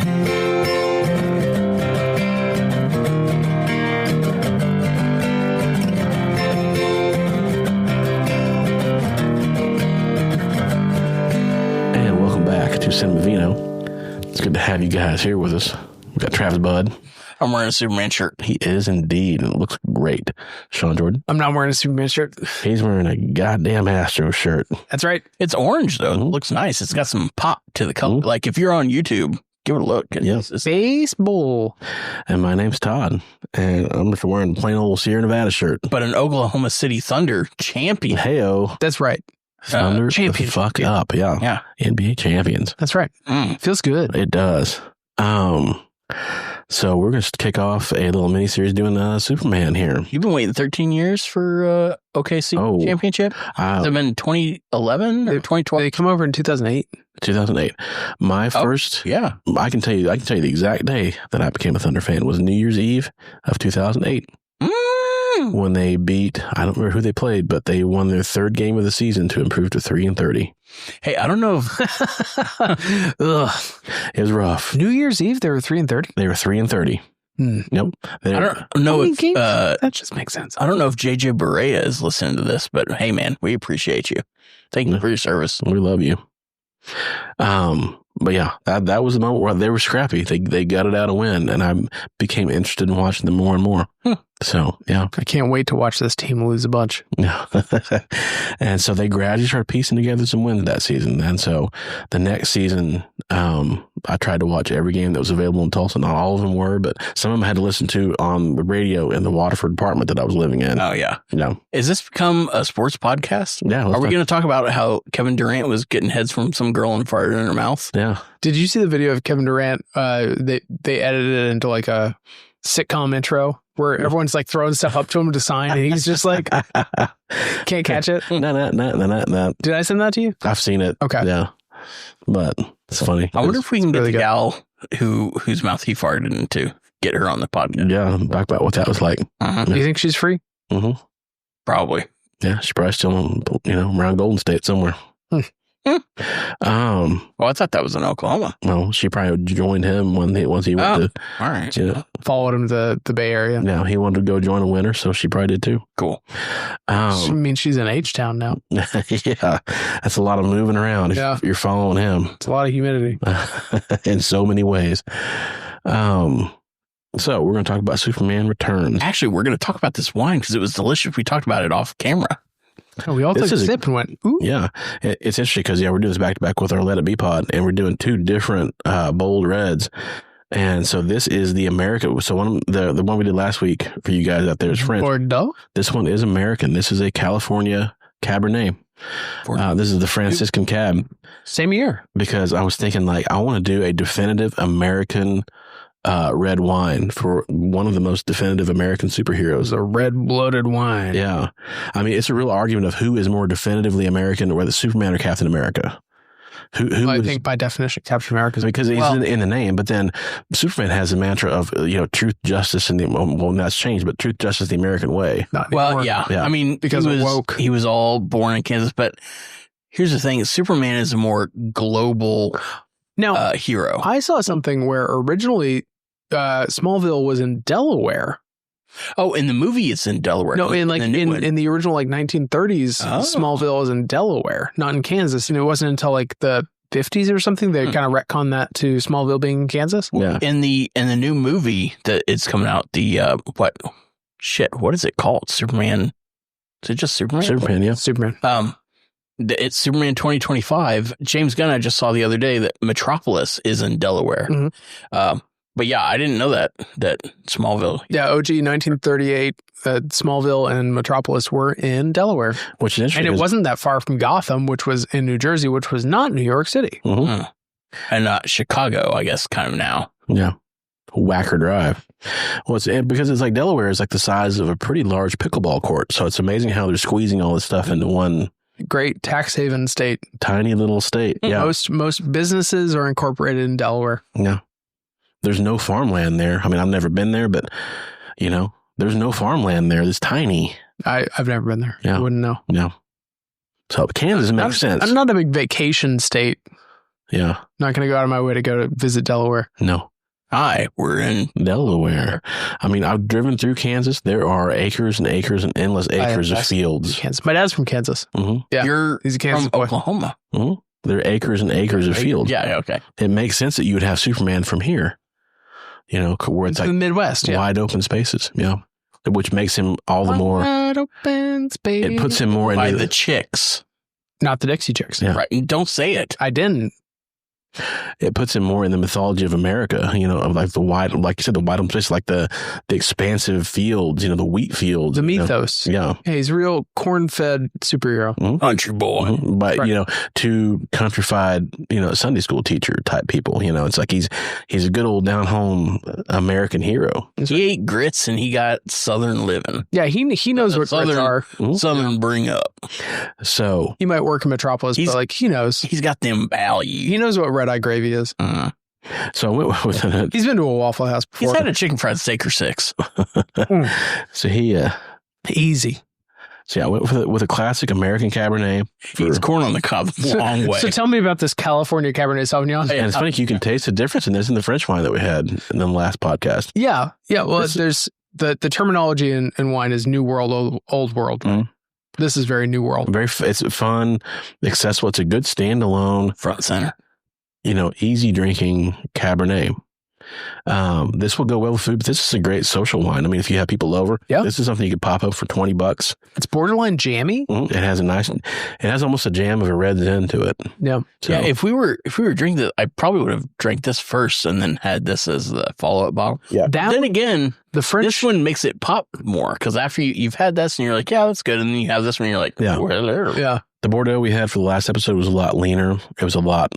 And welcome back to Cinemavino. It's good to have you guys here with us. We've got Travis Budd. I'm wearing a Superman shirt. He is indeed, and it looks great. Sean Jordan. I'm not wearing a Superman shirt. He's wearing a goddamn Astro shirt. That's right. It's orange, though. It looks nice. It's got some pop to the color. Like, if you're on YouTube, give it a look. Yes. Baseball. And my name's Todd, and I'm just wearing a plain old Sierra Nevada shirt. But an Oklahoma City Thunder champion. Hey-o. That's right. Thunder champion. the fuck up. Yeah. NBA champions. That's right. Feels good. It does. So we're going to kick off a little mini-series doing Superman here. You've been waiting 13 years for OKC championship? Has it been 2011 or 2012? They come over in 2008. 2008. My first, I can tell you the exact day that I became a Thunder fan was New Year's Eve of 2008. When they beat, I don't remember who they played, but they won their third game of the season to improve to 3-30. Hey, I don't know if it was rough. New Year's Eve, they were 3-30. They were 3-30. Nope. I don't know if that just makes sense. I don't know if JJ Barea is listening to this, but hey, man, we appreciate you. Thank you for your service. We love you. But yeah, that was the moment where they were scrappy. They got it out a win, and I became interested in watching them more and more. So, yeah. I can't wait to watch this team lose a bunch. Yeah. And so they gradually started piecing together some wins that season. And so the next season, I tried to watch every game that was available in Tulsa. Not all of them were, but some of them I had to listen to on the radio in the Waterford apartment that I was living in. Oh, yeah. Yeah. Is this become a sports podcast? Yeah. Are we going to talk about how Kevin Durant was getting heads from some girl and farted in her mouth? Yeah. Did you see the video of Kevin Durant? They edited it into like a sitcom intro where everyone's like throwing stuff up to him to sign, and he's just like, can't catch it. No. Did I send that to you? I've seen it. Okay. Yeah. But it's funny. I wonder if we can get the gal whose mouth he farted into, get her on the podcast. Yeah. Talk about what that was like. Do you think she's free? Mm-hmm. Probably. Yeah. She's probably still, around Golden State somewhere. Well, I thought that was in Oklahoma. Well, she probably joined him once he went to. All right. Followed him to the Bay Area. Now he wanted to go join a winter, so she probably did too. Cool. I mean, she's in H-Town now. Yeah, that's a lot of moving around if you're following him. It's a lot of humidity in so many ways. So we're going to talk about Superman Returns. Actually, we're going to talk about this wine because it was delicious. We talked about it off camera. Oh, we all took a sip and went, ooh. Yeah. It's interesting because, we're doing this back-to-back with our Let It Be pod, and we're doing two different bold reds. And so this is the American. So the one we did last week for you guys out there is French. Bordeaux? This one is American. This is a California Cabernet. This is the Franciscan Cab. Same year. Because I was thinking, I want to do a definitive American red wine for one of the most definitive American superheroes. A red bloated wine. Yeah. I mean, it's a real argument of who is more definitively American, whether Superman or Captain America. I think by definition, Captain America is because he's in the name, but then Superman has the mantra of truth, justice, and that's changed, but truth, justice, the American way. Yeah. I mean, because he was all born in Kansas, but here's the thing: Superman is a more global hero. I saw something where originally Smallville was in Delaware. Oh, in the movie, it's in Delaware. No, in the original 1930s, Smallville was in Delaware, not in Kansas. And it wasn't until the 50s or something they kind of retconned that to Smallville being in Kansas. Yeah. In the new movie that it's coming out, what is it called? Superman? Is it just Superman? Superman, yeah. Superman. It's Superman 2025. James Gunn, I just saw the other day that Metropolis is in Delaware. Mm-hmm. But yeah, I didn't know that Smallville. Yeah, OG 1938, Smallville and Metropolis were in Delaware. Which is interesting. And it wasn't that far from Gotham, which was in New Jersey, which was not New York City. Mm-hmm. And Chicago, I guess, kind of now. Yeah. Whacker Drive. Well, because it's Delaware is the size of a pretty large pickleball court. So it's amazing how they're squeezing all this stuff into one great tax haven state. Tiny little state. Yeah. Most businesses are incorporated in Delaware. Yeah. There's no farmland there. I mean, I've never been there, but, there's no farmland there. It's tiny. I've never been there. Yeah. I wouldn't know. Yeah. So Kansas makes sense. I'm not a big vacation state. Yeah. Not going to go out of my way to go to visit Delaware. No. Hi, we're in Delaware. I mean, I've driven through Kansas. There are acres and acres and endless acres of fields. Kansas. My dad's from Kansas. Mm-hmm. Yeah. He's a Kansas from boy. Oklahoma. Mm-hmm. There are acres and acres of fields. Yeah, okay. It makes sense that you would have Superman from here, where it's the like Midwest, wide open spaces. Yeah. Which makes him all the more. Wide open space. It puts him more By into the chicks. Not the Dixie Chicks. Yeah. Right. Don't say it. I didn't. It puts him more in the mythology of America, of like the wide, like you said, the wide open space, like the expansive fields, the wheat fields. The mythos. Yeah. Yeah, he's a real corn-fed superhero. Mm-hmm. Country boy. Mm-hmm. But, Right. to countrified, Sunday school teacher type people, it's like he's a good old down home American hero. He ate grits and he got Southern living. Yeah, he knows what grits are. Mm-hmm. Southern bring up. So He might work in Metropolis, but he knows. He's got them values. He knows what red-eye gravy is. I went with it. He's been to a Waffle House before. He's had a chicken fried steak or 6. So he, Easy. I went with a classic American Cabernet. He eats corn on the cob the long way. So tell me about this California Cabernet Sauvignon. And it's funny, you can taste the difference in this and the French wine that we had in the last podcast. Yeah. Well, there's the terminology in wine is New World, Old World. Right? Mhm. This is very New World. It's fun, accessible. It's a good standalone, Front center. easy drinking Cabernet. This will go well with food, but this is a great social wine. I mean, if you have people over, this is something you could pop up for $20. It's borderline jammy. It has almost a jam of a red Zen to it. Yeah. So, Yeah, if we were drinking this, I probably would have drank this first and then had this as the follow-up bottle. Yeah. Then again, The French. this one makes it pop more because after you've had this and you're like, yeah, that's good. And then you have this one and you're like, Yeah. well, Yeah. the Bordeaux we had for the last episode was a lot leaner. It was a lot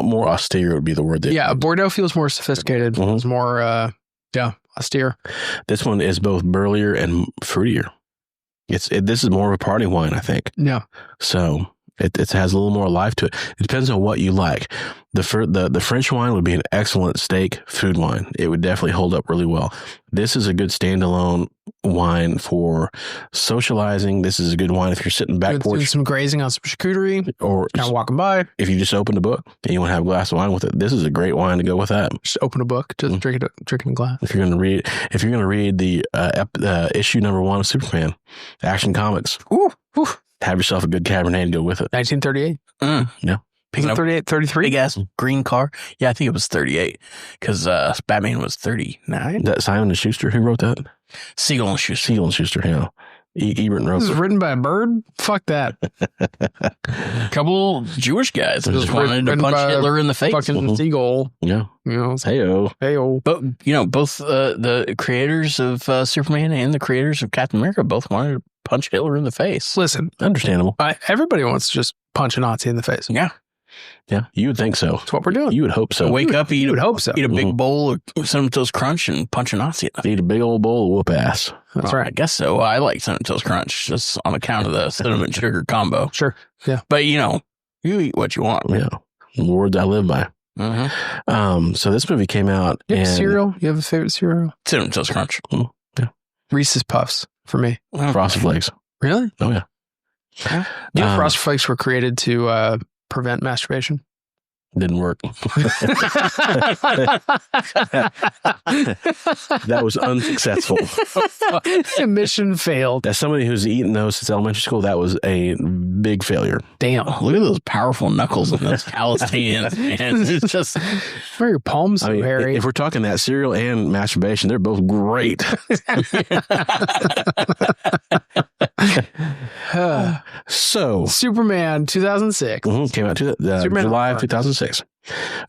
more austere would be the word. Yeah. Bordeaux feels more sophisticated. Mhm. It's more, austere. This one is both burlier and fruitier. This is more of a party wine, I think. Yeah. So it has a little more life to it. It depends on what you like. The French wine would be an excellent steak food wine. It would definitely hold up really well. This is a good standalone wine for socializing. This is a good wine if you're sitting back Doing porch some grazing on some charcuterie, or kind of walking by, if you just opened a book and you want to have a glass of wine with it. This is a great wine to go with that. just open a book, just drink it in a glass. If you're going to read the issue number 1 of Superman, Action Comics, have yourself a good Cabernet to go with it. 1938. Yeah. picking up 38, 33. big ass green car. Yeah, I think it was 38 because Batman was 39. Is that Simon & Schuster who wrote that? Siegel and Schuster. Siegel & Schuster, yeah. Ebert wrote This is it. written by a bird? Fuck that. Couple Jewish guys that This just is wanted to written punch by Hitler in the face. Fucking seagull. Yeah. Hey-o. Hey-oh. But, both the creators of Superman and the creators of Captain America both wanted to punch Hitler in the face. Listen, Understandable. everybody wants to just punch a Nazi in the face. Yeah. Yeah. You would think so. That's what we're doing. You would hope so. Wake up, You would hope so. eat a big Mhm. bowl of Cinnamon Toast Crunch and punch a Nazi in the face. Eat a big old bowl of whoop ass. That's Well, right. I guess so. I like Cinnamon Toast Crunch just on account of the cinnamon sugar combo. Sure. Yeah. But, you eat what you want. Yeah. Words I live by. Mm-hmm. So this movie came out You have and cereal? You have a favorite cereal? Cinnamon Toast Crunch. Reese's Puffs for me. Frosted Flakes. Really? Oh, yeah. You know, Um, Frosted Flakes were created to prevent masturbation. Didn't work. That was unsuccessful. Mission failed. As somebody who's eaten those since elementary school, that was a big failure. Damn. Look at those powerful knuckles and those calloused hands, man. It's just Why are your palms so I mean, hairy? if we're talking that cereal and masturbation, they're both great. So, Superman 2006. came out Superman July of Returns. 2006.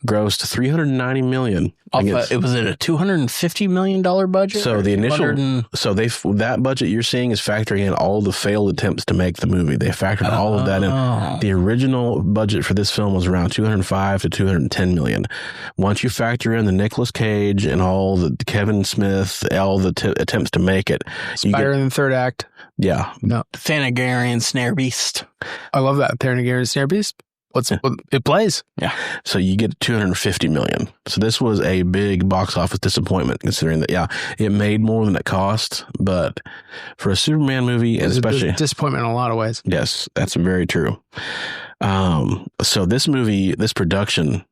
Grossed $390 million. it was at a $250 million budget. So or the initial, 200 and- that budget you're seeing is factoring in all the failed attempts to make the movie. They factored all of that in. Oh. The original budget for this film was around 205 to 210 million. Once you factor in the Nicolas Cage and all the Kevin Smith, all the attempts to make it, you Spider get, in the third act. yeah, No. Thanagarian Snare Beast. I love that. Thanagarian Snare Beast. it plays. Yeah. So you get 250 million. So this was a big box office disappointment, considering that, it made more than it cost, but for a Superman movie, and especially disappointment in a lot of ways. Yes, that's very true. So this movie, this production,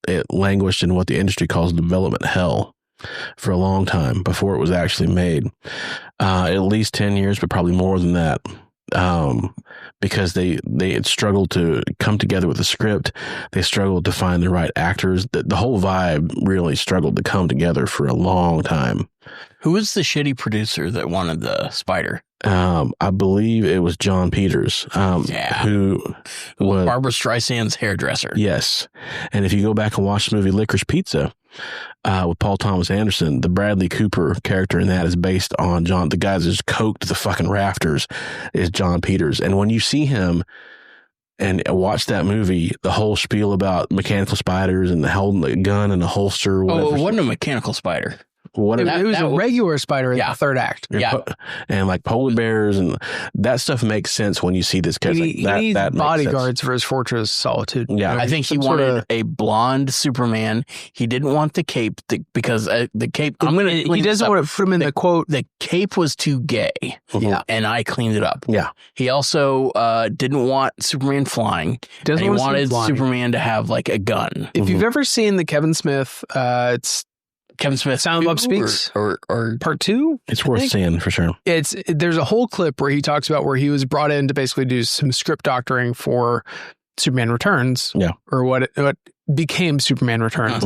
it languished in what the industry calls development hell for a long time before it was actually made. At least 10 years, but probably more than that. Because they had struggled to come together with the script. They struggled to find the right actors. The whole vibe really struggled to come together for a long time. Who was the shitty producer that wanted the spider? I believe it was John Peters, who was Barbara Streisand's hairdresser. Yes. And if you go back and watch the movie Licorice Pizza with Paul Thomas Anderson, the Bradley Cooper character in that is based on the guy that's just coked to the fucking rafters is John Peters. And when you see him and watch that movie, the whole spiel about mechanical spiders and holding the gun in a holster. Oh, it wasn't a mechanical spider. It was a regular spider in the third act. Yeah. And like polar bears and that stuff makes sense when you see this character. He needs bodyguards for his Fortress Solitude. Yeah. I think he wanted a blonde Superman. He didn't want the cape because the cape. He doesn't want to put him in the quote. The cape was too gay. Yeah. And I cleaned it up. Yeah. He also didn't want Superman flying. He wanted Superman to have like a gun. If you've ever seen the Kevin Smith, it's Kevin Smith Sound Love Speaks or part 2. It's worth seeing for sure. There's a whole clip where he talks about where he was brought in to basically do some script doctoring for Superman Returns. Yeah. Or what became Superman Returns.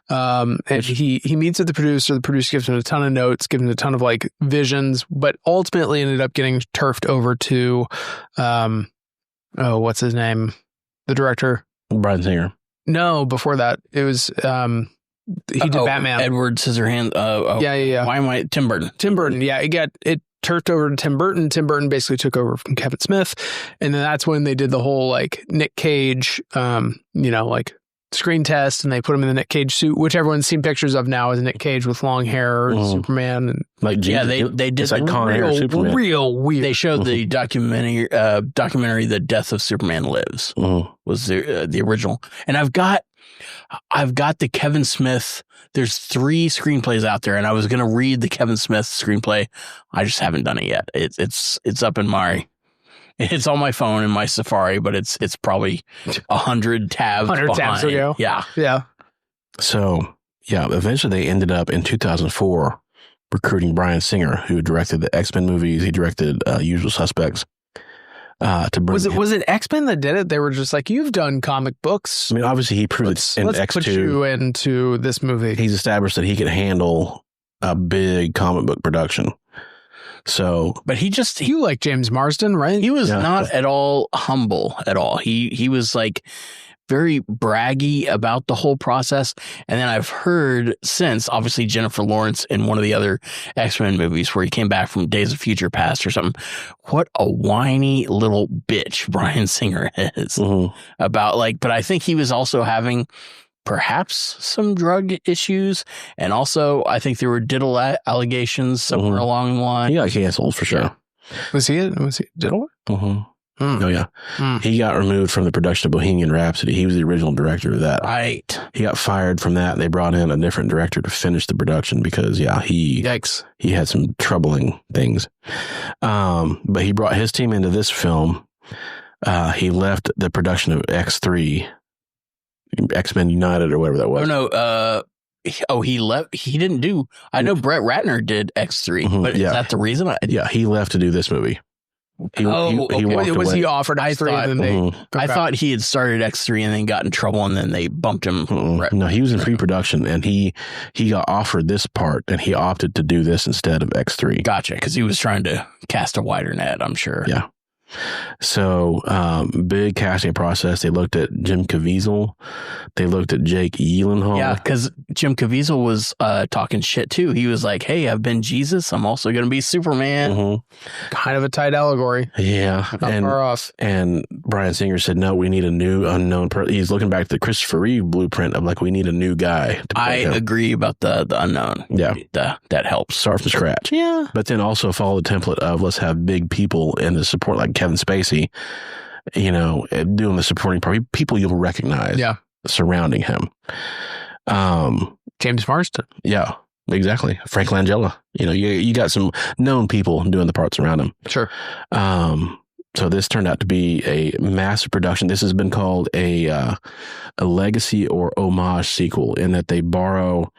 And he meets with the producer. The producer gives him a ton of notes, gives him a ton of like visions, but ultimately ended up getting turfed over to, what's his name? The director. Bryan Singer. No, before that, it was, he did Batman. Edward Scissorhands. Yeah. Why am I Tim Burton? Tim Burton. Yeah, it turfed over to Tim Burton. Tim Burton basically took over from Kevin Smith, and then that's when they did the whole like Nick Cage, like screen test, and they put him in the Nick Cage suit, which everyone's seen pictures of now as Nick Cage with long hair, Superman, and like they did like real weird. They showed the documentary, "The Death of Superman Lives" was the original, and I've got the Kevin Smith. There's 3 screenplays out there, and I was going to read the Kevin Smith screenplay. I just haven't done it yet. It's up in it's on my phone in my Safari, but it's probably 100 tabs. 100 behind. tabs ago. Yeah. So eventually they ended up in 2004 recruiting Bryan Singer, who directed the X-Men movies. He directed Usual Suspects. To bring was it X-Men that did it? They were just like, you've done comic books. I mean, obviously he proved it in X2. Let's put you into this movie. He's established that he could handle a big comic book production. So, but you like James Marsden, right? He was not at all humble at all. He was like very braggy about the whole process. And then I've heard since, obviously, Jennifer Lawrence in one of the other X-Men movies where he came back from Days of Future Past or something. What a whiny little bitch Bryan Singer is about but I think he was also having perhaps some drug issues. And also, I think there were diddle allegations somewhere along the line. He got canceled for sure. Was he diddle? Oh, yeah. He got removed from the production of Bohemian Rhapsody. He was the original director of that. Right. He got fired from that. They brought in a different director to finish the production because, he had some troubling things. But he brought his team into this film. He left the production of X3, X-Men United or whatever that was. Oh, no. He left. He didn't do. I know Brett Ratner did X3, but is that the reason? He left to do this movie. He was he offered X3? I thought he had started X3 and then got in trouble and then they bumped him. No, he was in pre-production and he got offered this part and he opted to do this instead of X3. Gotcha, because he was trying to cast a wider net, I'm sure. Yeah. So, big casting process. They looked at Jim Caviezel. They looked at Jake Gyllenhaal. Yeah, because Jim Caviezel was talking shit too. He was like, "Hey, I've been Jesus. I'm also going to be Superman." Kind of a tight allegory. Yeah, not far off. And Bryan Singer said, "No, we need a new unknown person." He's looking back to the Christopher Reeve blueprint of we need a new guy. I agree about the unknown. Yeah, that helps. Start from scratch. Yeah, but then also follow the template of let's have big people in the support like Kevin Spacey doing the supporting part, people you'll recognize surrounding him. James Marsden. Yeah, exactly. Frank Langella. You got some known people doing the parts around him. Sure. So this turned out to be a massive production. This has been called a legacy or homage sequel in that they borrow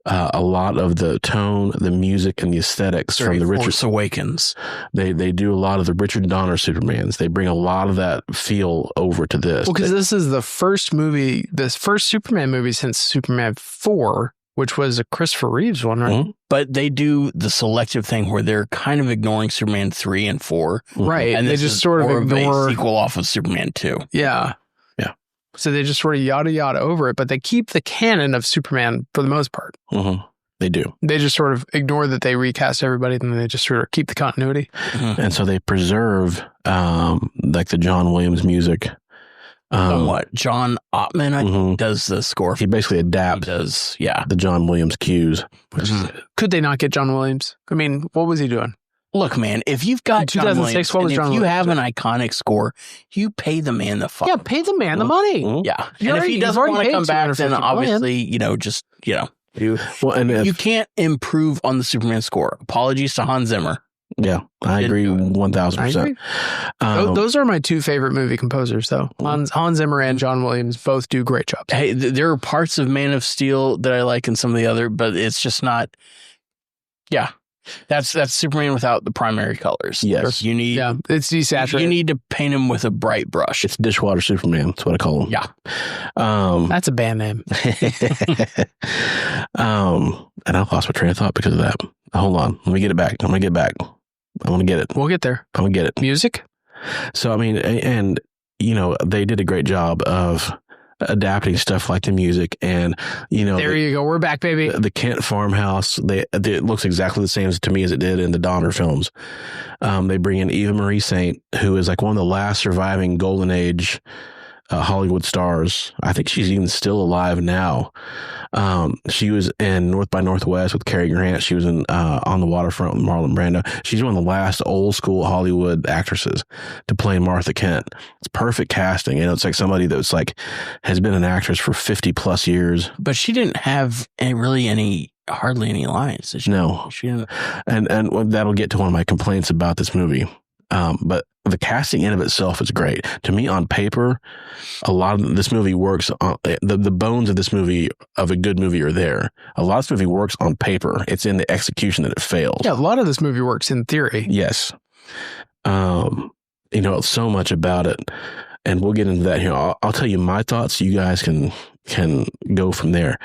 a lot of the tone, the music, and the aesthetics from the Force Awakens. They do a lot of the Richard Donner Supermans. They bring a lot of that feel over to this. Well, because this is the first Superman movie since Superman 4, which was a Christopher Reeves one, right? Mm-hmm. But they do the selective thing where they're kind of ignoring Superman 3 and 4. Right. And they just sort of ignore a sequel off of Superman 2. Yeah. Yeah. So they just sort of yada yada over it, but they keep the canon of Superman for the most part. Mm-hmm. They do. They just sort of ignore that they recast everybody, and they just sort of keep the continuity. Mm-hmm. And so they preserve like the John Williams music. Somewhat. John Ottman, I think, does the score. He basically adapts the John Williams cues. Could they not get John Williams? I mean, what was he doing? Look, man, if you've got John 2006, Williams, if you have an iconic score, you pay the man the fuck. Yeah, pay the man the money. Mm-hmm. Yeah. And if he doesn't want to come back, then obviously, you can't improve on the Superman score. Apologies to Hans Zimmer. Yeah, I agree 1,000%. Those are my two favorite movie composers, though. Hans Zimmer and John Williams both do great jobs. Hey, there are parts of Man of Steel that I like and some of the other, but it's just not. Yeah, that's Superman without the primary colors. Yes, it's desaturated. You need to paint him with a bright brush. It's Dishwater Superman. That's what I call him. Yeah, that's a band name. And I lost my train of thought because of that. Hold on, let me get it back. I'm gonna get back. I want to get it. We'll get there. I'm gonna get it. Music. So I mean, and they did a great job of adapting stuff like the music, and there you go. We're back, baby. The Kent farmhouse. It looks exactly the same to me as it did in the Donner films. They bring in Eva Marie Saint, who is like one of the last surviving Golden Age Hollywood stars. I think she's even still alive now. She was in North by Northwest with Cary Grant. She was in On the Waterfront with Marlon Brando. She's one of the last old school Hollywood actresses to play Martha Kent. It's perfect casting. It's like somebody that's like has been an actress for 50 plus years. But she didn't have hardly any lines. No. She didn't. And that'll get to one of my complaints about this movie. But the casting in of itself is great. To me, on paper, a lot of this movie works on the bones of this movie, of a good movie, are there. A lot of this movie works on paper. It's in the execution that it fails. Yeah, a lot of this movie works in theory. Yes. So much about it. And we'll get into that here. I'll tell you my thoughts. You guys can go from there.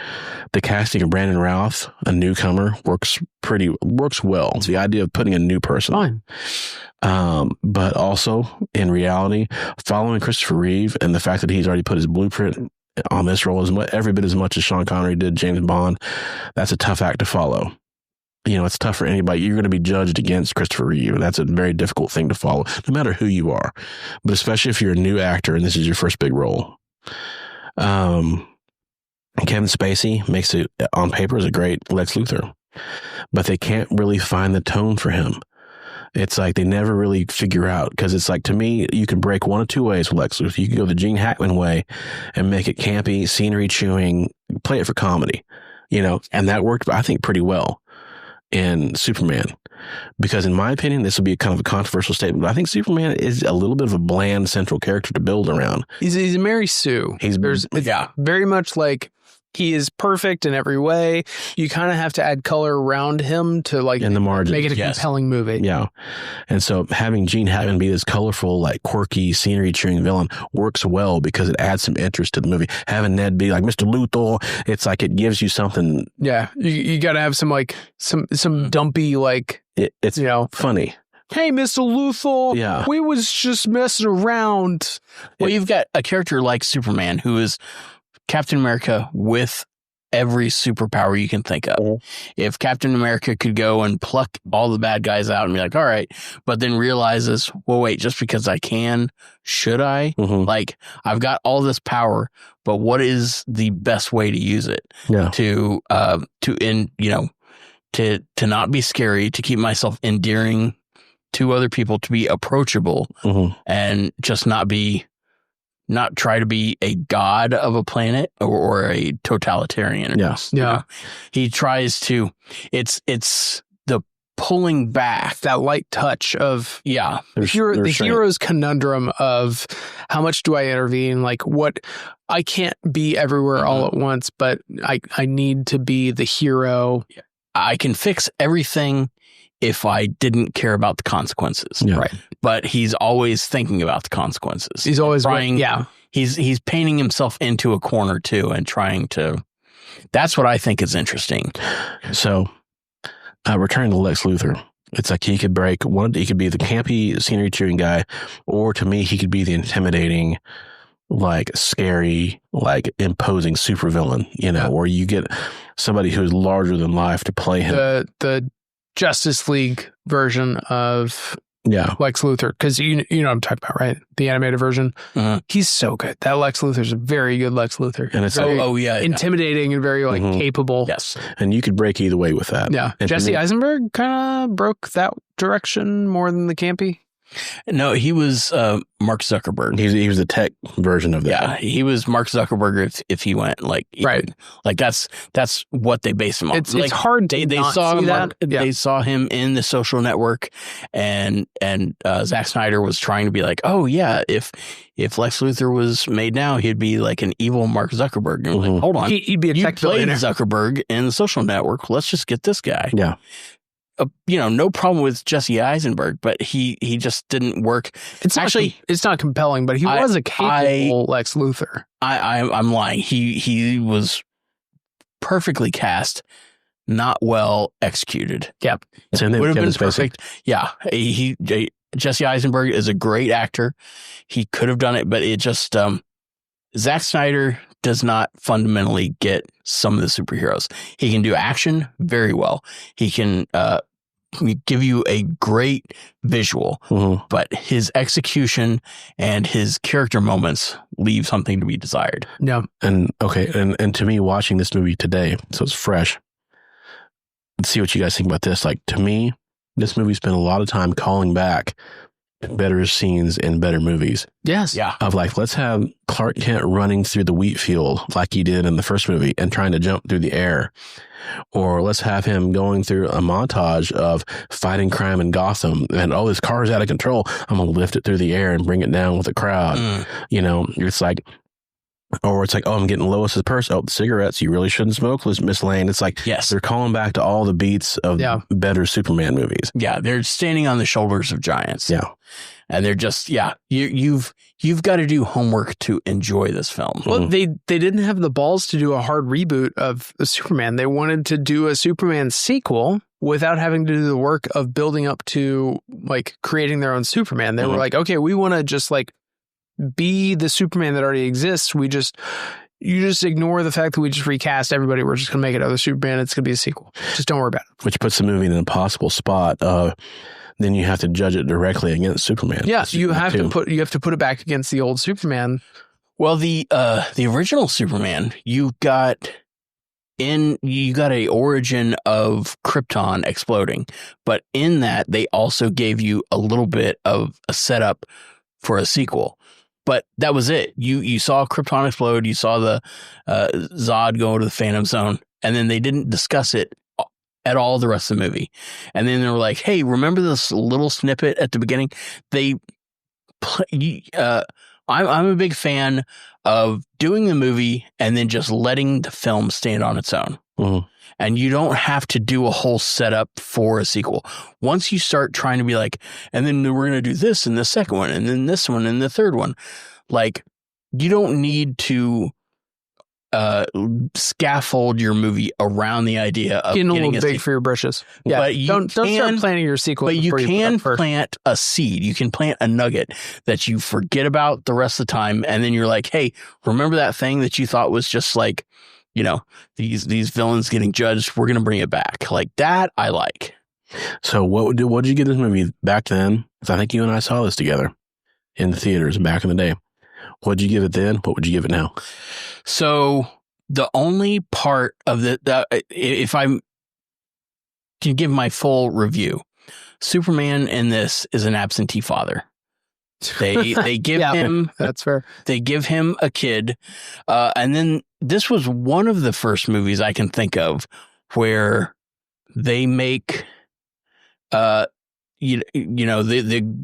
The casting of Brandon Routh, a newcomer, works well. It's the idea of putting a new person. Fine. But also in reality, following Christopher Reeve and the fact that he's already put his blueprint on this role every bit as much as Sean Connery did James Bond, that's a tough act to follow. It's tough for anybody. You're going to be judged against Christopher Reeve. That's a very difficult thing to follow, no matter who you are, but especially if you're a new actor and this is your first big role. Kevin Spacey makes it, on paper, is a great Lex Luthor, but they can't really find the tone for him. It's like they never really figure out, because it's like, to me, you can break one of two ways with Lex Luthor. You can go the Gene Hackman way and make it campy, scenery chewing, play it for comedy, and that worked, I think, pretty well in Superman. Because in my opinion, this will be kind of a controversial statement, but I think Superman is a little bit of a bland central character to build around. He's a Mary Sue. It's very much like he is perfect in every way. You kind of have to add color around him to in the margin, make it a compelling movie. Yeah. And so having Gene Hackman be this colorful, like quirky, scenery chewing villain works well because it adds some interest to the movie. Having Ned be like Mr. Luthor, it's like it gives you something. Yeah. You got to have some dumpy, like, it's funny. Hey, Mr. Luthor. Yeah. We was just messing around. Well, you've got a character like Superman who is Captain America with every superpower you can think of. Mm-hmm. If Captain America could go and pluck all the bad guys out and be like, all right, but then realizes, well, wait, just because I can, should I? Mm-hmm. Like, I've got all this power, but what is the best way to use it? Yeah. To not be scary, to keep myself endearing two other people to be approachable and just not try to be a god of a planet or a totalitarian. Yes. Yeah. You know? He tries to, it's the pulling back. That light touch of There's the strength. hero's conundrum of how much do I intervene? Like what I can't be everywhere all at once, but I need to be the hero. I can fix everything if I didn't care about the consequences. Yeah. Right. But he's always thinking about the consequences. He's always trying. Yeah. He's painting himself into a corner too and trying to. That's what I think is interesting. So, returning to Lex Luthor, it's like he could break one. He could be the campy, scenery chewing guy, or to me, he could be the intimidating, like scary, like imposing supervillain. You know, where you get somebody who's larger than life to play him. The Justice League version of Lex Luthor, because you know what I'm talking about, right? The animated version. He's so good. That Lex Luthor's a very good Lex Luthor, and it's very intimidating and very capable. Yes, and you could break either way with that. Yeah, and Jesse Eisenberg kind of broke that direction more than the campy. No, he was Mark Zuckerberg. He was the tech version of that. Yeah, he was Mark Zuckerberg if he went like that's what they based him on. It's hard to they not saw see Mark, that. They saw him in The Social Network, and Zack Snyder was trying to be like, oh yeah, if Lex Luthor was made now, he'd be like an evil Mark Zuckerberg. And like, hold on, he'd be a you tech played billionaire. Zuckerberg in The Social Network. Let's just get this guy. Yeah. No problem with Jesse Eisenberg, but he just didn't work. It's not compelling, but he was a capable Lex Luthor. I'm lying. He was perfectly cast, not well executed. Yep. Same thing Would with have been Kevin Spacey. perfect. Yeah. Jesse Eisenberg is a great actor. He could have done it, but it just Zack Snyder does not fundamentally get some of the superheroes. He can do action very well. He can give you a great visual, but his execution and his character moments leave something to be desired. Yeah. And to me, watching this movie today, so it's fresh. Let's see what you guys think about this. Like, to me, this movie spent a lot of time calling back better scenes in better movies. Yes. Yeah. Of like, let's have Clark Kent running through the wheat field like he did in the first movie and trying to jump through the air. Or let's have him going through a montage of fighting crime in Gotham and, oh, this car's out of control. I'm going to lift it through the air and bring it down with the crowd. You know, it's like, or it's like, oh, I'm getting Lois's purse. Oh, cigarettes. You really shouldn't smoke, Miss Lane. It's like, yes, they're calling back to all the beats of better Superman movies. Yeah, they're standing on the shoulders of giants. Yeah, and they're just you've got to do homework to enjoy this film. Well, they didn't have the balls to do a hard reboot of Superman. They wanted to do a Superman sequel without having to do the work of building up to like creating their own Superman. They were like, okay, we want to just like be the Superman that already exists. You just ignore the fact that we just recast everybody. We're just going to make another Superman. It's going to be a sequel. Just don't worry about it. Which puts the movie in an impossible spot. Then you have to judge it directly against Superman. Yeah, you have to put it back against the old Superman. Well, the original Superman, you got a origin of Krypton exploding, but in that they also gave you a little bit of a setup for a sequel. But that was it. You saw Krypton explode. You saw the Zod go to the Phantom Zone, and then they didn't discuss it at all the rest of the movie. And then they were like, "Hey, remember this little snippet at the beginning?" I'm a big fan of doing the movie and then just letting the film stand on its own. And you don't have to do a whole setup for a sequel. Once you start trying to be like, and then we're going to do this in the second one, and then this one, and the third one, like, you don't need to scaffold your movie around the idea of getting a getting little big for your britches. Yeah, but don't start planning your sequel. But you can plant a seed. You can plant a nugget that you forget about the rest of the time, and then you're like, hey, remember that thing that you thought was just like, you know, these villains getting judged? We're going to bring it back. Like that, I like. So what did you get this movie back then? Because I think you and I saw this together in the theaters back in the day. What did you give it then? What would you give it now? So the only part of if I can give my full review, Superman in this is an absentee father. They give him that's fair. They give him a kid, and then this was one of the first movies I can think of where they make, the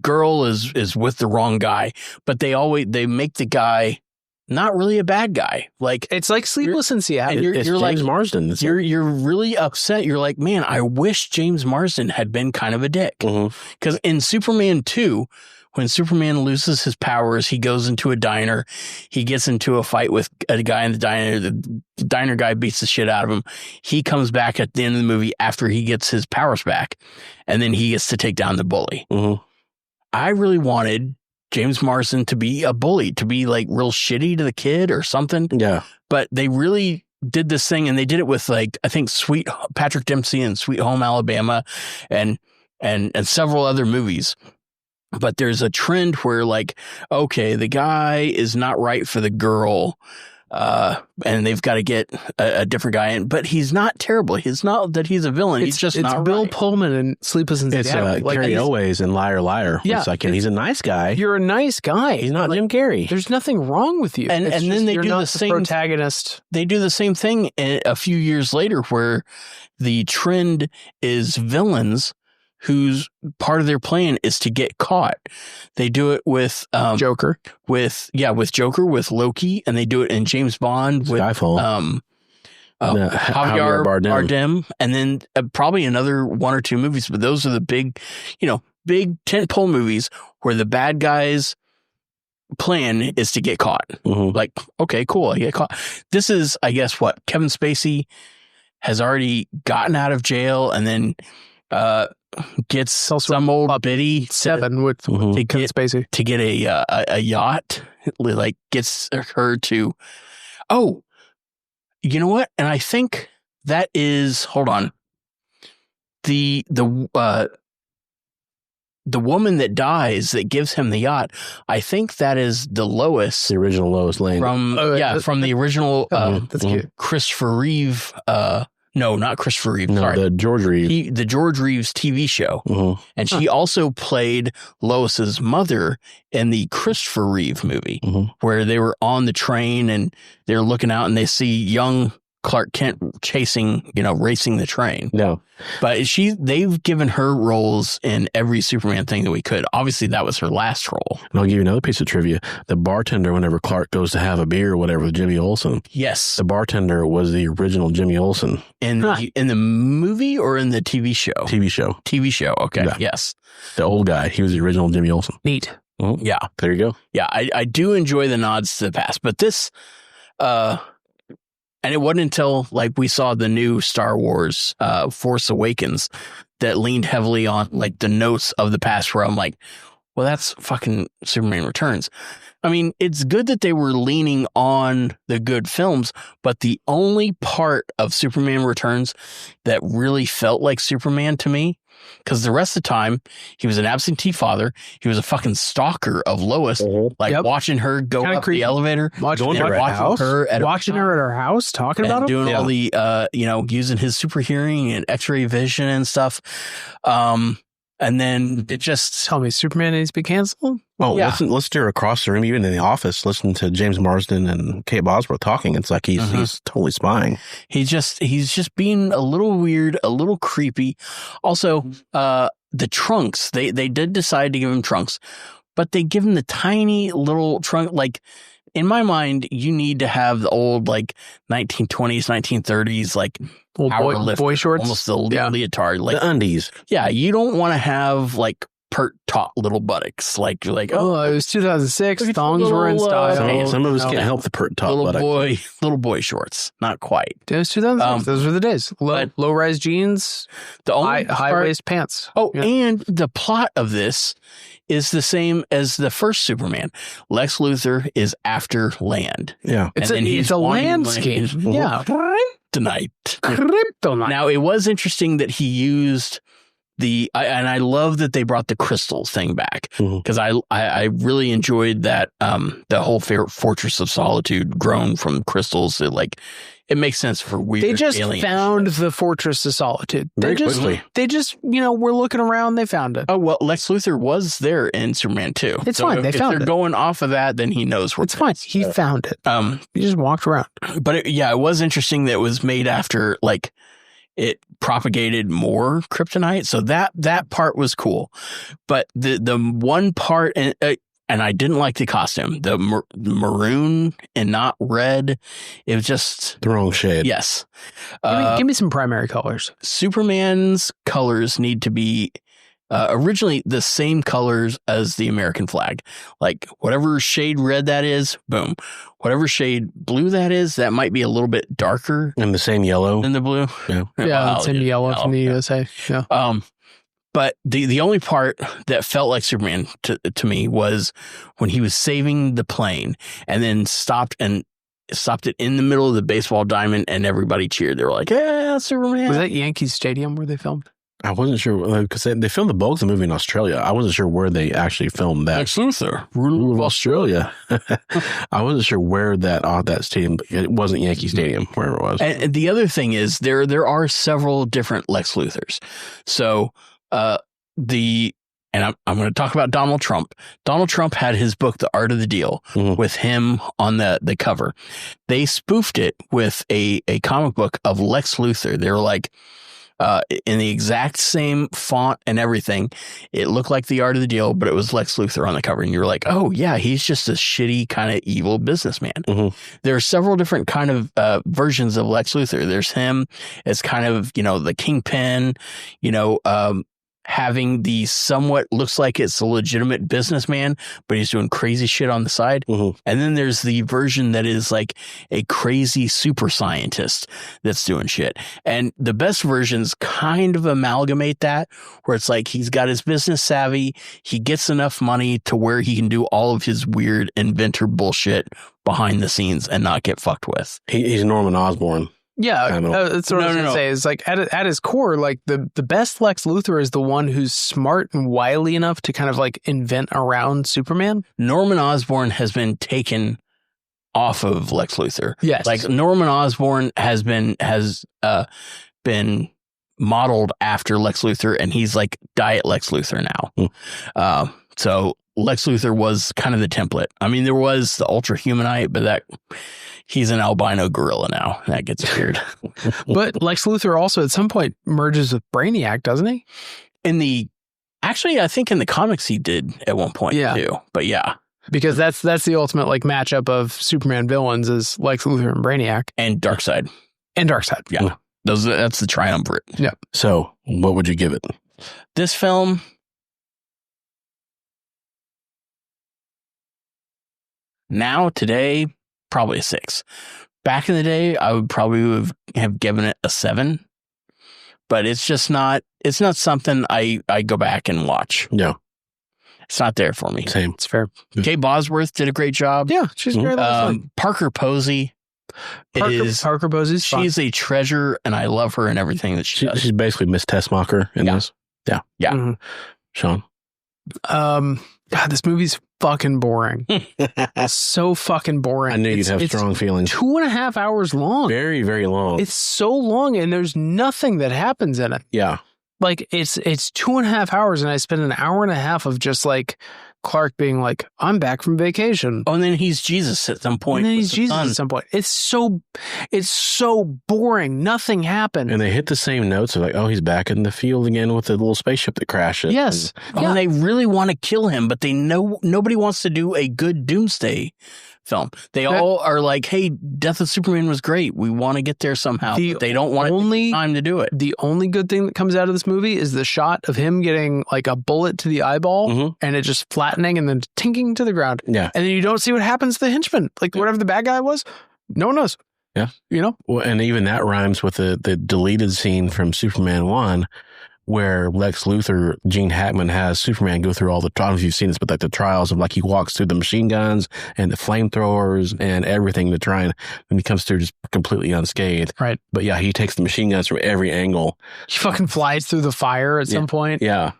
girl is with the wrong guy, but they make the guy not really a bad guy. Like It's like Sleepless in Seattle. you're James like Marsden. you're really upset. You're like, man, I wish James Marsden had been kind of a dick. Because in Superman 2, when Superman loses his powers, he goes into a diner. He gets into a fight with a guy in the diner. The diner guy beats the shit out of him. He comes back at the end of the movie after he gets his powers back, and then he gets to take down the bully. I really wanted James Marsden to be a bully, to be like real shitty to the kid or something. Yeah. But they really did this thing, and they did it with, like, I think Patrick Dempsey and Sweet Home Alabama and several other movies. But there's a trend where, like, okay, the guy is not right for the girl, and they've got to get a different guy in. But he's not terrible. He's not that he's a villain. He's just not Bill right. Pullman in Sleepless in It's Seattle. Carrie Elways in Liar Liar. Yeah. It's like, and he's a nice guy. You're a nice guy. He's not Jim Carrey. There's nothing wrong with you. And It's then just they you're do not the same protagonist. They do the same thing a few years later, where the trend is villains whose part of their plan is to get caught. They do it with Joker. with Joker, with Loki, and they do it in James Bond with Skyfall. Javier Bardem, and then probably another one or two movies. But those are the big tentpole movies where the bad guys' plan is to get caught. Like, okay, cool, I get caught. This is, I guess, what Kevin Spacey has already gotten out of jail, and then gets some old biddy 7 with Kevin Spacey to get a yacht. Like, gets her to, oh, you know what? And I think that is, hold on, the woman that dies that gives him the yacht, I think that is the Lois, the original Lois Lane from the original that's cute. Christopher Reeve. No, not Christopher Reeve. No, sorry, the George Reeves. the George Reeves TV show, and she also played Lois's mother in the Christopher Reeve movie, where they were on the train and they're looking out and they see young Clark Kent racing the train. No, but they've given her roles in every Superman thing that we could. Obviously, that was her last role. And I'll give you another piece of trivia. The bartender, whenever Clark goes to have a beer or whatever with Jimmy Olsen, yes, the bartender was the original Jimmy Olsen in the movie or in the TV show. TV show. Okay, yeah. Yes, the old guy. He was the original Jimmy Olsen. Neat. Yeah, there you go. Yeah, I do enjoy the nods to the past, but this, and it wasn't until, like, we saw the new Star Wars Force Awakens that leaned heavily on, like, the notes of the past, where I'm like, well, that's fucking Superman Returns. I mean, it's good that they were leaning on the good films, but the only part of Superman Returns that really felt like Superman to me, because the rest of the time he was an absentee father, he was a fucking stalker of Lois, watching her go Kinda up creepy. the elevator, Watching her at her house, talking about him, doing all the using his super hearing and X-ray vision and stuff. And then it just tell me Superman needs to be canceled. Oh, yeah. Listen to her across the room, even in the office, listen to James Marsden and Kate Bosworth talking. It's like he's totally spying. He's just being a little weird, a little creepy. Also, the trunks, they did decide to give him trunks, but they give him the tiny little trunk. Like, in my mind, you need to have the old, like, 1920s, 1930s, like, boy shorts, almost the leotard, like the undies. Yeah, you don't want to have, like, pert taut little buttocks, like it was 2006. Thongs were in style. Some of us can't help the pert taut buttocks. Little boy shorts, not quite. It was 2006. Those were the days. Low rise jeans, the only high waist pants. Oh, yeah. And the plot of this is the same as the first Superman. Lex Luthor is after land. Yeah, it's a landscape. Yeah, Kryptonite. Now, it was interesting that he used and I love that they brought the crystals thing back, because I really enjoyed that the whole Fortress of Solitude grown from crystals. it makes sense for weird They just alien found shit. the Fortress of Solitude. Very quickly. They just, were looking around. They found it. Oh, well, Lex Luthor was there in Superman 2. It's fine. They found If it. they're going off of that, then he knows where It's fine. He found it. He just walked around. But it was interesting that it was made after, like, it propagated more kryptonite. So that part was cool. But the one part, and I didn't like the costume, the maroon and not red. It was just The wrong shade. yes. Give me some primary colors. Superman's colors need to be originally the same colors as the American flag. Like whatever shade red that is, boom. Whatever shade blue that is, that might be a little bit darker And the same yellow. than the blue. Yeah. Yeah, it's in yellow from the USA. Yeah. But the only part that felt like Superman to me was when he was saving the plane and then stopped it in the middle of the baseball diamond and everybody cheered. They were like, "Yeah, Superman!" Was that Yankee Stadium where they filmed? I wasn't sure because they filmed the bulk of the movie in Australia. I wasn't sure where they actually filmed that. Lex Luthor, Rule of Australia. I wasn't sure where that stadium. It wasn't Yankee Stadium, wherever it was. And the other thing is there are several different Lex Luthors. So I'm going to talk about Donald Trump. Donald Trump had his book, The Art of the Deal, with him on the cover. They spoofed it with a comic book of Lex Luthor. They were like, in the exact same font and everything. It looked like The Art of the Deal, but it was Lex Luthor on the cover. And you were like, oh, yeah, he's just a shitty kind of evil businessman. There are several different kind of versions of Lex Luthor. There's him as kind of, the kingpin, having the somewhat looks like it's a legitimate businessman, but he's doing crazy shit on the side. And then there's the version that is like a crazy super scientist that's doing shit. And the best versions kind of amalgamate that, where it's like he's got his business savvy, he gets enough money to where he can do all of his weird inventor bullshit behind the scenes and not get fucked with. He's Norman Osborn. Yeah, that's what I was going to say. Is like at his core, like the best Lex Luthor is the one who's smart and wily enough to kind of like invent around Superman. Norman Osborn has been taken off of Lex Luthor. Yes, like Norman Osborn has been modeled after Lex Luthor, and he's like Diet Lex Luthor now. So Lex Luthor was kind of the template. I mean, there was the Ultra Humanite, but he's an albino gorilla now. That gets weird. But Lex Luthor also at some point merges with Brainiac, doesn't he? Actually, I think in the comics he did at one point too. But yeah. Because that's the ultimate like matchup of Superman villains is Lex Luthor and Brainiac. And Darkseid. Yeah. That's the triumvirate. Yeah. So what would you give it? This film, now, today, probably a 6. Back in the day, I would probably have given it a 7. But it's just not, it's not something I go back and watch. No. It's not there for me. Same. It's fair. Kay Bosworth did a great job. Yeah, she's great. Parker Posey. Parker Posey's fun. She's a treasure, and I love her and everything that she does. She's basically Miss Tessmacher in this. Yeah. Yeah. Mm-hmm. Sean? God, this movie's fucking boring. So fucking boring. I knew you'd have strong feelings. 2.5 hours long. Very, very long. It's so long, and there's nothing that happens in it. Yeah. Like, it's 2.5 hours, and I spent an hour and a half of just like Clark being like, I'm back from vacation. Oh, and then he's Jesus at some point. And then he's Jesus at some point. It's so boring. Nothing happened. And they hit the same notes of like, oh, he's back in the field again with the little spaceship that crashes. Yes. And they really want to kill him, but they know nobody wants to do a good Doomsday film. They all are like, hey, Death of Superman was great. We want to get there somehow. But they don't want time to do it. The only good thing that comes out of this movie is the shot of him getting like a bullet to the eyeball and it just flattening and then tinking to the ground. Yeah. And then you don't see what happens to the henchman. Like whatever the bad guy was, no one knows. Yeah. You know? Well, and even that rhymes with the deleted scene from Superman 1 where Lex Luthor, Gene Hackman has Superman go through all the, I don't know if you've seen this, but like the trials of like he walks through the machine guns and the flamethrowers and everything to try and he comes through just completely unscathed. Right. But yeah, he takes the machine guns from every angle. He fucking flies through the fire at some point. Yeah.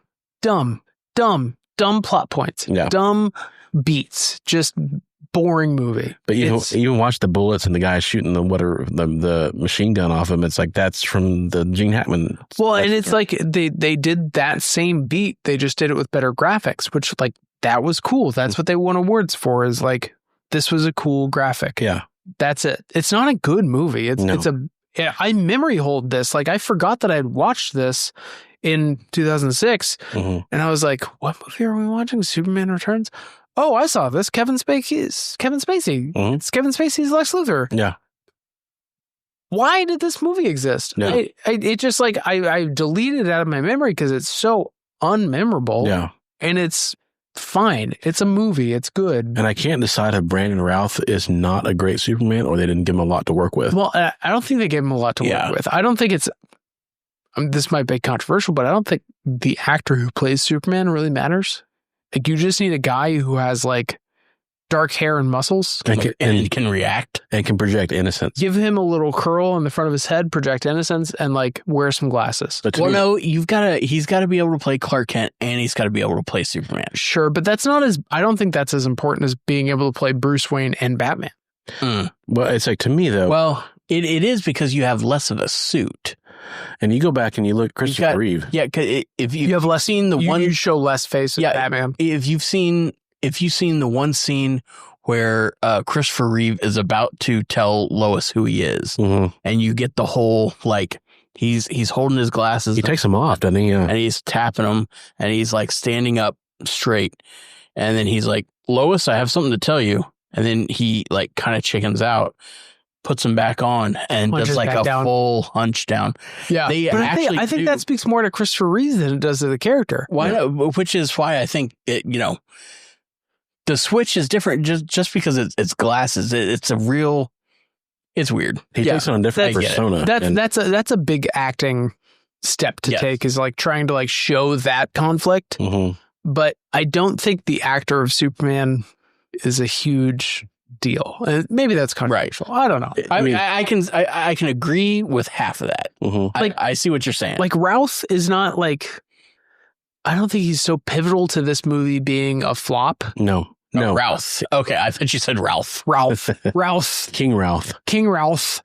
Dumb plot points. Yeah. Dumb beats. Just boring movie. But you even watch the bullets and the guy shooting the machine gun off him. It's like that's from the Gene Hackman. Well, and it's like they did that same beat. They just did it with better graphics, which like that was cool. That's what they won awards for. Is like this was a cool graphic. Yeah, that's it. It's not a good movie. I memory hold this. Like I forgot that I had watched this in 2006, and I was like, "What movie are we watching? Superman Returns." Oh, I saw this. Kevin Spacey. It's Kevin Spacey's Lex Luthor. Yeah. Why did this movie exist? Yeah. It just like I deleted it out of my memory because it's so unmemorable. Yeah. And it's fine. It's a movie. It's good. And I can't decide if Brandon Routh is not a great Superman or they didn't give him a lot to work with. Well, I don't think they gave him a lot to work with. I don't think it's. This might be controversial, but I don't think the actor who plays Superman really matters. Like you just need a guy who has like dark hair and muscles and can react and can project innocence. Give him a little curl on the front of his head, project innocence, and like wear some glasses. Well, no, he's got to be able to play Clark Kent and he's got to be able to play Superman. Sure, but that's not I don't think that's as important as being able to play Bruce Wayne and Batman. Well, it's like to me though. Well, it is because you have less of a suit. And you go back and you look Christopher Reeve. Yeah, if you have less seen the one, you show less face of Batman. If you've seen the one scene where Christopher Reeve is about to tell Lois who he is, and you get the whole like he's holding his glasses. He takes them off, doesn't he? Yeah. And he's tapping them, and he's like standing up straight, and then he's like, "Lois, I have something to tell you," and then he like kind of chickens out. Puts him back on and does like a full hunch down. Yeah, but I think that speaks more to Christopher Reeve than it does to the character. Why not? Which is why I think it. The switch is different just because it's glasses. It's it's weird. He takes on a different persona. That's a big acting step to take. Is like trying to like show that conflict. But I don't think the actor of Superman is a huge deal. And maybe that's controversial. Right. I don't know. I can agree with half of that. Like I see what you're saying. Like Routh is not like, I don't think he's so pivotal to this movie being a flop. No. Routh. Okay, I thought you said Ralph. Ralph. King Ralph.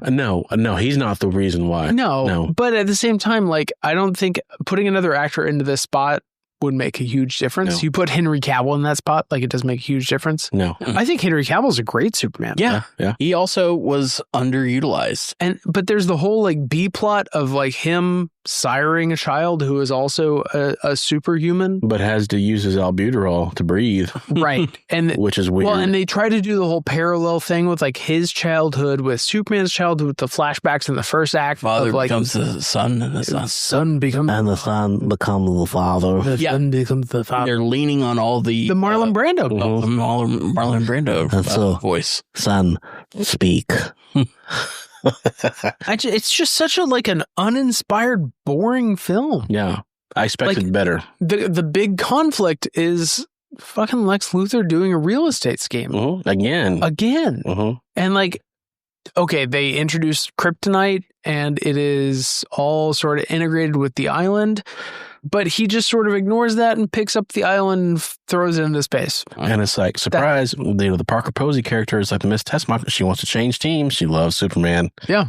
No, he's not the reason why. No. But at the same time, like I don't think putting another actor into this spot would make a huge difference. No. You put Henry Cavill in that spot, like it does make a huge difference. No. I think Henry Cavill's a great Superman. Yeah. He also was underutilized. But there's the whole like B plot of like him siring a child who is also a superhuman. But has to use his albuterol to breathe. Right. And which is weird. Well, and they try to do the whole parallel thing with like his childhood with Superman's childhood with the flashbacks in the first act. Father of, like, becomes the son and the son becomes the son becomes the father. The son becomes the father. They're leaning on all the Marlon Brando. Marlon Brando voice. Son, speak. It's just such an uninspired, boring film. Yeah, I expected better. The big conflict is fucking Lex Luthor doing a real estate scheme again, and like, okay, they introduced kryptonite, and it is all sort of integrated with the island. But he just sort of ignores that and picks up the island and throws it into space. And it's like, surprise, the Parker Posey character is like the Miss Tessmacher. She wants to change teams. She loves Superman. Yeah.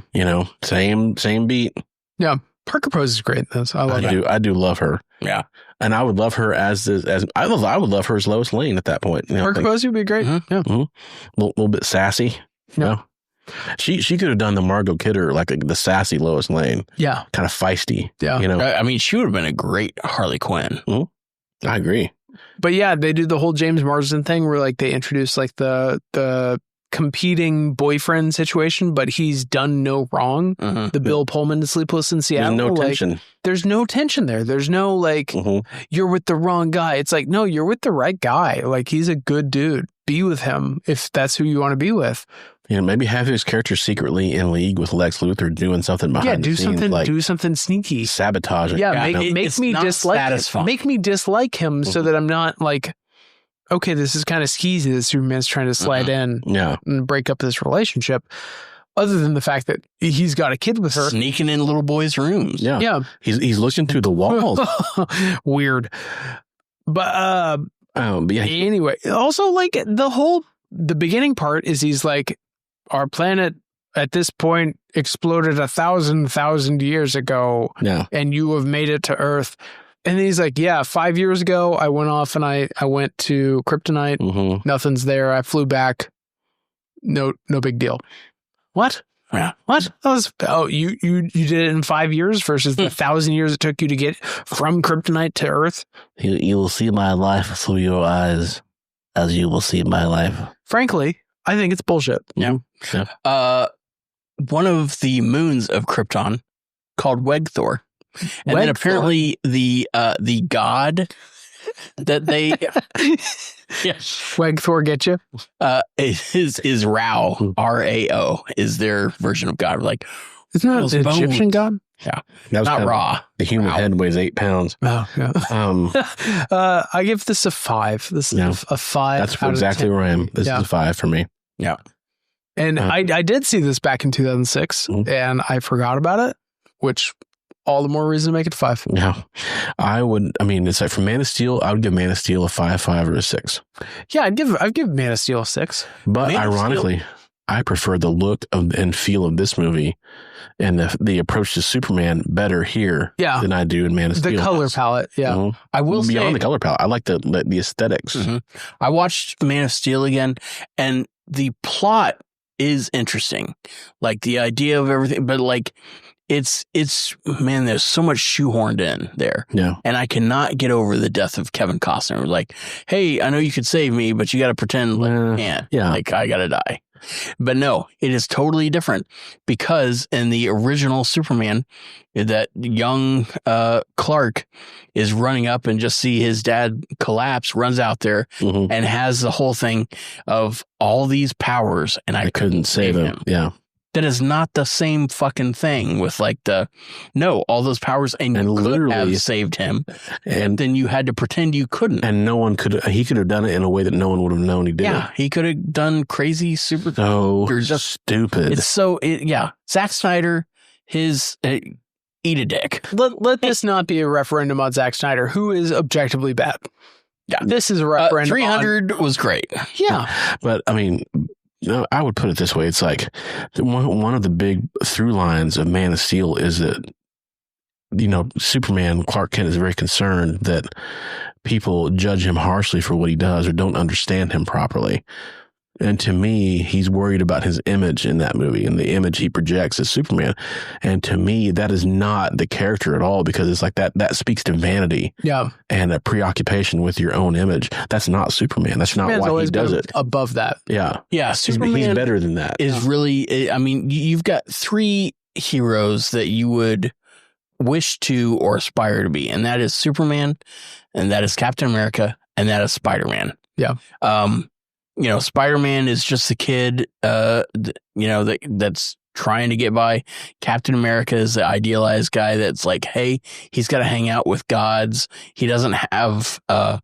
Same beat. Yeah. Parker Posey is great. I do love her. Yeah. And I would love her I would love her as Lois Lane at that point. Parker Posey would be great. Yeah. A little bit sassy. Yeah. She could have done the Margot Kidder, like the sassy Lois Lane. Yeah. Kind of feisty. Yeah. I mean, she would have been a great Harley Quinn. I agree. But yeah, they do the whole James Marsden thing where like they introduce like the competing boyfriend situation, but he's done no wrong. The Bill Pullman to Sleepless in Seattle. There's no tension. There's no tension there. There's no like, you're with the wrong guy. It's like, no, you're with the right guy. Like he's a good dude. Be with him if that's who you want to be with. Maybe have his character secretly in league with Lex Luthor doing something behind the scenes. Do something sneaky. Sabotage it. Yeah, make me dislike him so that I'm not like, okay, this is kind of skeezy that Superman's trying to slide in and break up this relationship. Other than the fact that he's got a kid with her. Sneaking in little boys' rooms. Yeah. He's looking through the walls. Weird. But yeah. Anyway, also like the whole the beginning part is he's like, our planet at this point exploded 1,000 years ago, and you have made it to Earth. And he's like, yeah, 5 years ago, I went off and I went to Kryptonite. Mm-hmm. Nothing's there. I flew back. No big deal. What? Yeah. What? You did it in 5 years versus the 1,000 years it took you to get from Kryptonite to Earth? You will see my life through your eyes as you will see my life. Frankly, I think it's bullshit. Yeah. One of the moons of Krypton called Wegthor. And then apparently the god that they Wegthor get you? is Rao, R-A-O, is their version of God. Like, isn't that the Egyptian god? Yeah. Not Ra. The human head weighs 8 pounds. Oh, yeah. I give this a 5. This is a 5. That's exactly where I am. This is a 5 for me. Yeah. And I did see this back in 2006, and I forgot about it, which all the more reason to make it 5. Yeah. It's like for Man of Steel, I would give Man of Steel a 5 or a 6. Yeah, I'd give Man of Steel a 6. But ironically, I prefer the look and feel of this movie and the approach to Superman better here than I do in Man of Steel. The color palette, I will say, beyond the color palette, I like the aesthetics. I watched Man of Steel again, and the plot is interesting, like the idea of everything, but like it's man, there's so much shoehorned in there. Yeah. And I cannot get over the death of Kevin Costner. Like, hey, I know you could save me, but you got to pretend like you can't. Yeah. Like, I got to die. But no, it is totally different, because in the original Superman, that young Clark is running up and just see his dad collapse, runs out there and has the whole thing of all these powers, and I couldn't save him. Yeah. That is not the same fucking thing with like all those powers, and you literally could have saved him, and then you had to pretend you couldn't. And no one could, he could have done it in a way that no one would have known he did. Yeah, he could have done crazy super. So just stupid. It's so, Zack Snyder, eat a dick. Let this not be a referendum on Zack Snyder, who is objectively bad. Yeah. This is a referendum 300 was great. Yeah. But I mean, no, I would put it this way. It's like one of the big through lines of Man of Steel is that, Superman, Clark Kent, is very concerned that people judge him harshly for what he does or don't understand him properly. And to me, he's worried about his image in that movie and the image he projects as Superman. And to me, that is not the character at all, because it's like that speaks to vanity and a preoccupation with your own image. That's not Superman. That's not why he does it. Above that. Yeah. Yeah. Superman he's better than that. Is really, I mean, you've got 3 heroes that you would wish to or aspire to be. And that is Superman, and that is Captain America, and that is Spider-Man. Yeah. Spider-Man is just a kid, that's trying to get by. Captain America is the idealized guy that's like, hey, he's got to hang out with gods. He doesn't have a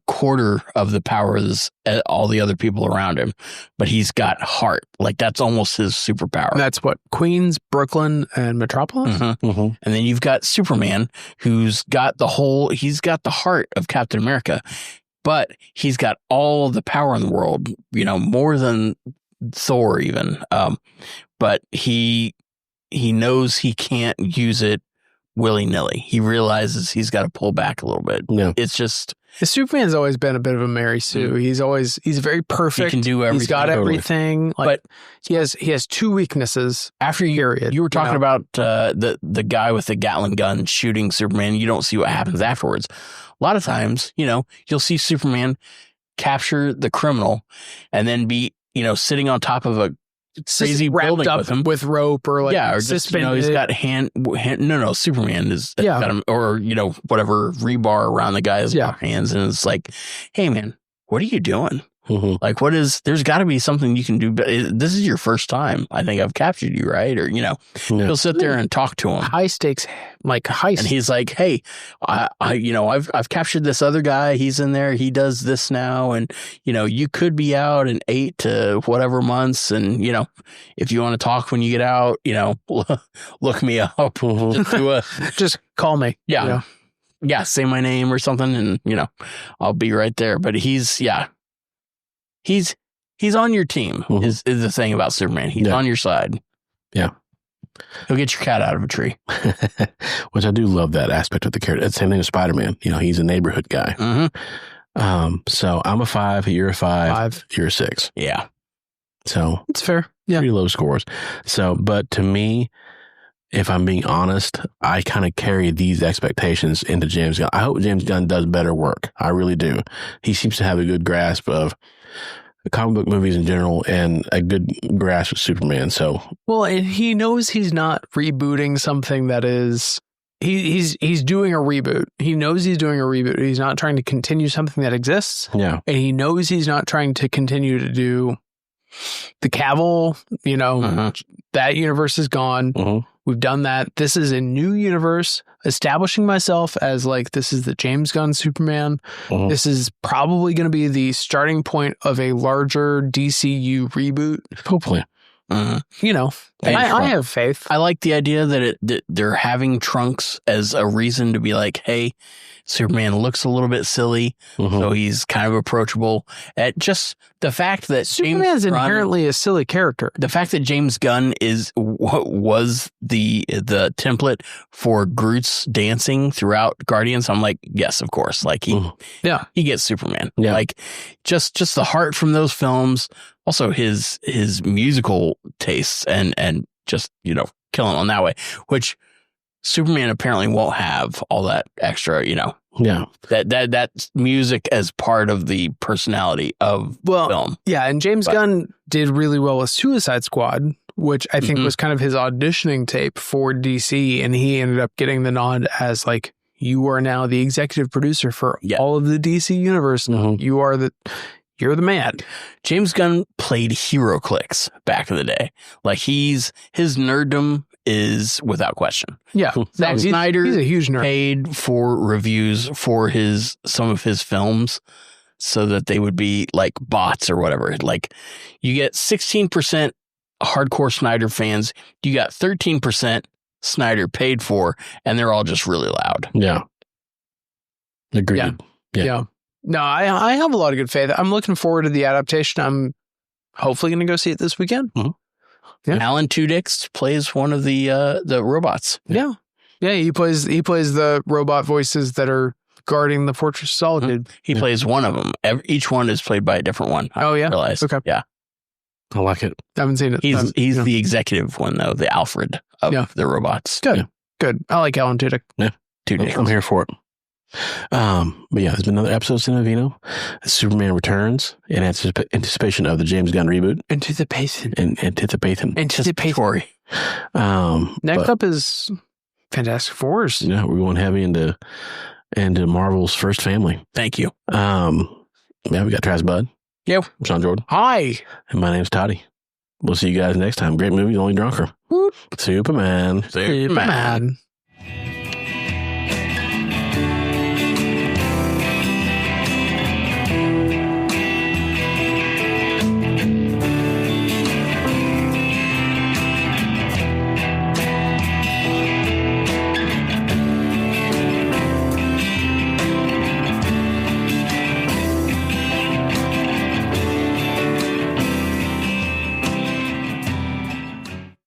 quarter of the powers as all the other people around him, but he's got heart. Like, that's almost his superpower. That's what? Queens, Brooklyn, and Metropolis? And then you've got Superman, who's got he's got the heart of Captain America. But he's got all the power in the world, more than Thor even. But he knows he can't use it willy-nilly. He realizes he's got to pull back a little bit. Yeah. It's just... Superman's always been a bit of a Mary Sue. He's very perfect. He can do everything. He's got everything. But he has 2 weaknesses. After you were talking about the guy with the Gatling gun shooting Superman, you don't see what happens afterwards. A lot of times, you'll see Superman capture the criminal and then be, sitting on top of a crazy building up with him with rope or or just, he's got Superman is got him, or whatever, rebar around the guy's hands, and it's like, hey man, what are you doing? Like, there's got to be something you can do. But this is your first time. I think I've captured you, right? Or, he'll sit there and talk to him. High stakes, like heist. And he's like, hey, I've captured this other guy. He's in there. He does this now. And, you could be out in 8 to whatever months. And, if you want to talk when you get out, look me up. Just call me. Yeah. Yeah. Say my name or something. And, I'll be right there. But he's, he's on your team. Is the thing about Superman. He's on your side. Yeah. He'll get your cat out of a tree. Which I do love that aspect of the character. It's the same thing with Spider-Man. He's a neighborhood guy. So I'm a 5, you're a 5, you're a 6. Yeah. So it's fair. Yeah. Pretty low scores. So, but to me, if I'm being honest, I kind of carry these expectations into James Gunn. I hope James Gunn does better work. I really do. He seems to have a good grasp of comic book movies in general and a good grasp of Superman. So, well, and he knows he's not rebooting something that is. He's doing a reboot. He knows he's doing a reboot. He's not trying to continue something that exists. Yeah, and he knows he's not trying to continue to do the Cavill. That universe is gone. We've done that. This is a new universe, establishing myself as this is the James Gunn Superman. This is probably going to be the starting point of a larger DCU reboot. Hopefully. I have faith. I like the idea that they're having Trunks as a reason to be like, hey, Superman looks a little bit silly, so he's kind of approachable. At just the fact that Superman's inherently a silly character. The fact that James Gunn was the template for Groot's dancing throughout Guardians, I'm like, yes, of course. He gets Superman. Yeah. Just the heart from those films. Also his musical tastes and just, killing on that way, which Superman apparently won't have all that extra, Yeah. That music as part of the personality of film. Yeah, and James Gunn did really well with Suicide Squad, which I think was kind of his auditioning tape for DC, and he ended up getting the nod as you are now the executive producer for all of the DC universe. You're the man. James Gunn played HeroClix back in the day. His nerddom is without question. Yeah. Zack Snyder he's a huge nerd. Paid for reviews for some of his films so that they would be like bots or whatever. You get 16% hardcore Snyder fans. You got 13% Snyder paid for, and they're all just really loud. Yeah. Agreed. Yeah. No, I have a lot of good faith. I'm looking forward to the adaptation. I'm hopefully going to go see it this weekend. Yeah. Alan Tudyk plays one of the robots. Yeah. He plays the robot voices that are guarding the Fortress of Solitude. He plays one of them. Each one is played by a different one. I realized. Okay. Yeah. I like it. I haven't seen it. He's the executive one though, the Alfred of the robots. Good. I like Alan Tudyk. Yeah. Tudyk. I'm here for it. But there's been another episode of Cinemavino. Superman returns in anticipation of the James Gunn reboot. Anticipation. Anticipatory. Next up is Fantastic Fours. Yeah, we're going heavy into Marvel's first family. Thank you. We got Travis Bud. Yep. I'm Sean Jordan. Hi. And my name's Toddy. We'll see you guys next time. Great movie, only drunker. Whoop. Superman. Superman.